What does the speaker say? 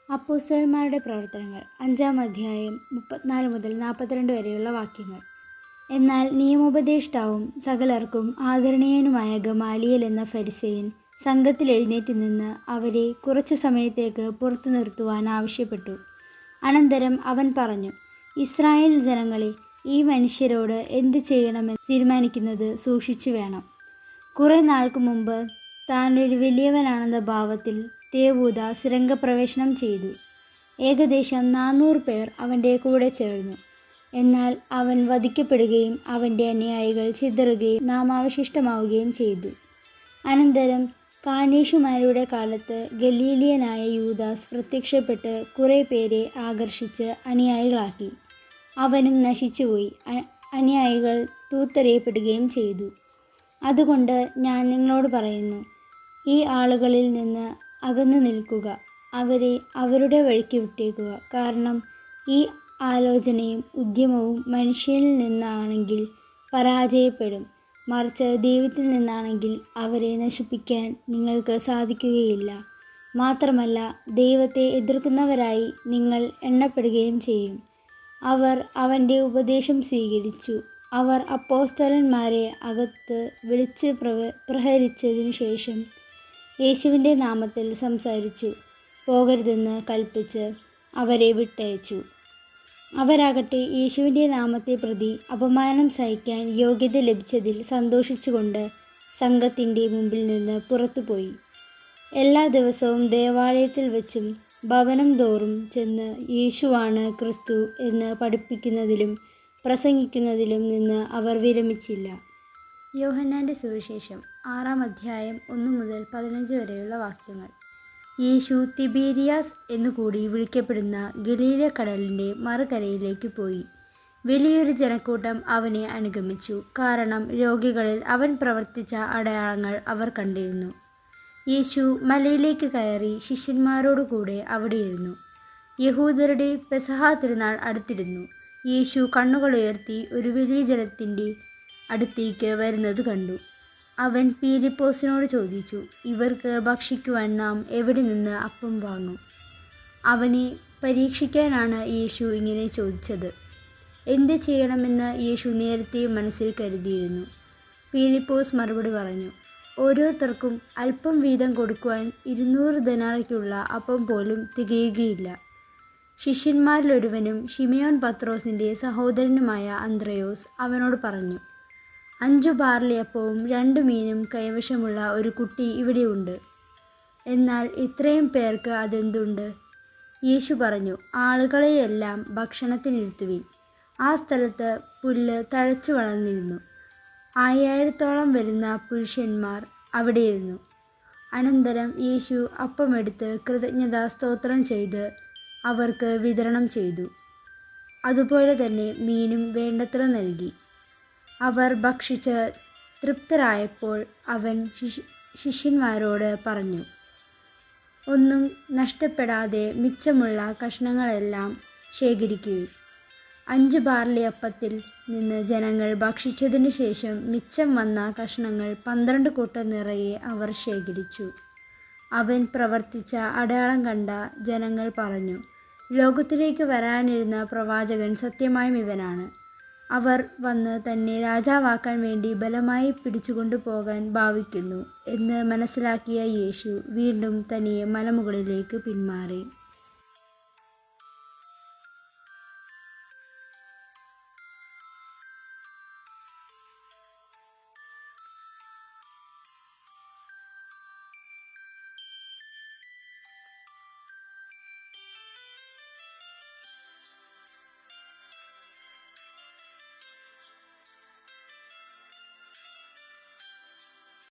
അപ്പോസ്തലന്മാരുടെ പ്രവർത്തനങ്ങൾ 5-ാം അധ്യായം 34 മുതൽ 42 വരെയുള്ള വാക്യങ്ങൾ. എന്നാൽ നിയമോപദേഷ്ടാവും സകലർക്കും ആദരണീയനുമായ ഗമാലിയേൽ എന്ന ഫരിസേയൻ സംഘത്തിൽ എഴുന്നേറ്റ് നിന്ന് അവരെ കുറച്ചു സമയത്തേക്ക് പുറത്തു നിർത്തുവാൻ ആവശ്യപ്പെട്ടു. അനന്തരം അവൻ പറഞ്ഞു, ഇസ്രായേൽ ജനങ്ങളെ, ഈ മനുഷ്യരോട് എന്ത് ചെയ്യണമെന്ന് തീരുമാനിക്കുന്നത് സൂക്ഷിച്ചു വേണം. കുറെ നാൾക്ക് മുമ്പ് താൻ ഒരു വലിയവനാണെന്ന ഭാവത്തിൽ തേവൂദ സുരംഗപ്രവേശനം ചെയ്തു. ഏകദേശം 400 പേർ അവൻ്റെ കൂടെ ചേർന്നു. എന്നാൽ അവൻ വധിക്കപ്പെടുകയും അവൻ്റെ അനുയായികൾ ചിതറുകയും നാമാവശിഷ്ടമാവുകയും ചെയ്തു. അനന്തരം കാനേശുമാരുടെ കാലത്ത് ഗലീലിയനായ യൂദാസ് പ്രത്യക്ഷപ്പെട്ട് കുറേ പേരെ ആകർഷിച്ച് അനുയായികളാക്കി. അവനും നശിച്ചുപോയി, അനുയായികൾ തൂത്തെറിയപ്പെടുകയും ചെയ്തു. അതുകൊണ്ട് ഞാൻ നിങ്ങളോട് പറയുന്നു, ഈ ആളുകളിൽ നിന്ന് അകന്നു നിൽക്കുക, അവരെ അവരുടെ വഴിക്ക് വിട്ടേക്കുക. കാരണം ഈ ആലോചനയും ഉദ്യമവും മനുഷ്യനിൽ നിന്നാണെങ്കിൽ പരാജയപ്പെടും, മറിച്ച് ദൈവത്തിൽ നിന്നാണെങ്കിൽ അവരെ നശിപ്പിക്കാൻ നിങ്ങൾക്ക് സാധിക്കുകയില്ല. മാത്രമല്ല, ദൈവത്തെ എതിർക്കുന്നവരായി നിങ്ങൾ എണ്ണപ്പെടുകയും ചെയ്യും. അവർ അവൻ്റെ ഉപദേശം സ്വീകരിച്ചു. അവർ അപ്പോസ്തലന്മാരെ അകത്ത് വിളിച്ച് പ്രഹരിച്ചതിനു ശേഷം യേശുവിൻ്റെ നാമത്തിൽ സംസാരിച്ചു പോകരുതെന്ന് കൽപ്പിച്ച് അവരെ വിട്ടയച്ചു. അവരാകട്ടെ യേശുവിൻ്റെ നാമത്തെ പ്രതി അപമാനം സഹിക്കാൻ യോഗ്യത ലഭിച്ചതിൽ സന്തോഷിച്ചുകൊണ്ട് സംഘത്തിൻ്റെ മുമ്പിൽ നിന്ന് പുറത്തുപോയി. എല്ലാ ദിവസവും ദേവാലയത്തിൽ വെച്ചും ഭവനം തോറും ചെന്ന് യേശുവാണ് ക്രിസ്തു എന്ന് പഠിപ്പിക്കുന്നതിലും പ്രസംഗിക്കുന്നതിലും നിന്ന് അവർ വിരമിച്ചില്ല. യോഹന്നാൻ്റെ സുവിശേഷം 6-ാം അധ്യായം 1 മുതൽ 15 വരെയുള്ള വാക്യങ്ങൾ. യേശു തിബേരിയാസ് എന്നുകൂടി വിളിക്കപ്പെടുന്ന ഗലീല കടലിൻ്റെ മറുകരയിലേക്ക് പോയി. വലിയൊരു ജനക്കൂട്ടം അവനെ അനുഗമിച്ചു. കാരണം രോഗികളിൽ അവൻ പ്രവർത്തിച്ച അടയാളങ്ങൾ അവർ കണ്ടിരുന്നു. യേശു മലയിലേക്ക് കയറി ശിഷ്യന്മാരോടുകൂടെ അവിടെയിരുന്നു. യഹൂദരുടെ പെസഹ തിരുനാൾ അടുത്തിരുന്നു. യേശു കണ്ണുകളുയർത്തി ഒരു വലിയ ജനത്തിൻ്റെ അടുത്തേക്ക് വരുന്നത് കണ്ടു. അവൻ പീലിപ്പോസിനോട് ചോദിച്ചു, ഇവർക്ക് ഭക്ഷിക്കുവാൻ നാം എവിടെ നിന്ന് അപ്പം വാങ്ങും? അവനെ പരീക്ഷിക്കാനാണ് യേശു ഇങ്ങനെ ചോദിച്ചത്. എന്ത് ചെയ്യണമെന്ന് യേശു നേരത്തെ മനസ്സിൽ കരുതിയിരുന്നു. പീലിപ്പോസ് മറുപടി പറഞ്ഞു, ഓരോരുത്തർക്കും അല്പം വീതം കൊടുക്കുവാൻ 200 ദനാറിക്കുള്ള അപ്പം പോലും തികയുകയില്ല. ശിഷ്യന്മാരിലൊരുവനും ശിമയോൻ പത്രോസിൻ്റെ സഹോദരനുമായ അന്ത്രയോസ് അവനോട് പറഞ്ഞു, 5 ബാർലിയപ്പവും 2 മീനും കൈവശമുള്ള ഒരു കുട്ടി ഇവിടെയുണ്ട്. എന്നാൽ ഇത്രയും പേർക്ക് അതെന്തുണ്ട്? യേശു പറഞ്ഞു, ആളുകളെയെല്ലാം ഭക്ഷണത്തിനിരുത്തുവിൻ. ആ സ്ഥലത്ത് പുല്ല് തഴച്ചു വളർന്നിരുന്നു. 5000-ഓളം വരുന്ന പുരുഷന്മാർ അവിടെയിരുന്നു. അനന്തരം യേശു അപ്പമെടുത്ത് കൃതജ്ഞതാ സ്തോത്രം ചെയ്ത് അവർക്ക് വിതരണം ചെയ്തു. അതുപോലെ തന്നെ മീനും വേണ്ടത്ര നൽകി. അവർ ഭക്ഷിച്ച് തൃപ്തരായപ്പോൾ അവൻ ശിഷ്യന്മാരോട് പറഞ്ഞു, ഒന്നും നഷ്ടപ്പെടാതെ മിച്ചമുള്ള കഷ്ണങ്ങളെല്ലാം ശേഖരിക്കുകയും. 5 ബാർലിയപ്പത്തിൽ നിന്ന് ജനങ്ങൾ ഭക്ഷിച്ചതിനു ശേഷം മിച്ചം വന്ന കഷ്ണങ്ങൾ 12 കൂട്ട നിറയെ അവർ ശേഖരിച്ചു. അവൻ പ്രവർത്തിച്ച അടയാളം കണ്ട ജനങ്ങൾ പറഞ്ഞു, ലോകത്തിലേക്ക് വരാനിരുന്ന പ്രവാചകൻ സത്യമായും ഇവനാണ്. അവർ വന്ന് തന്നെ രാജാവാക്കാൻ വേണ്ടി ബലമായി പിടിച്ചുകൊണ്ടു പോകാൻ ഭാവിക്കുന്നു എന്ന് മനസ്സിലാക്കിയ യേശു വീണ്ടും തനിയെ മലമുകളിലേക്ക് പിന്മാറി.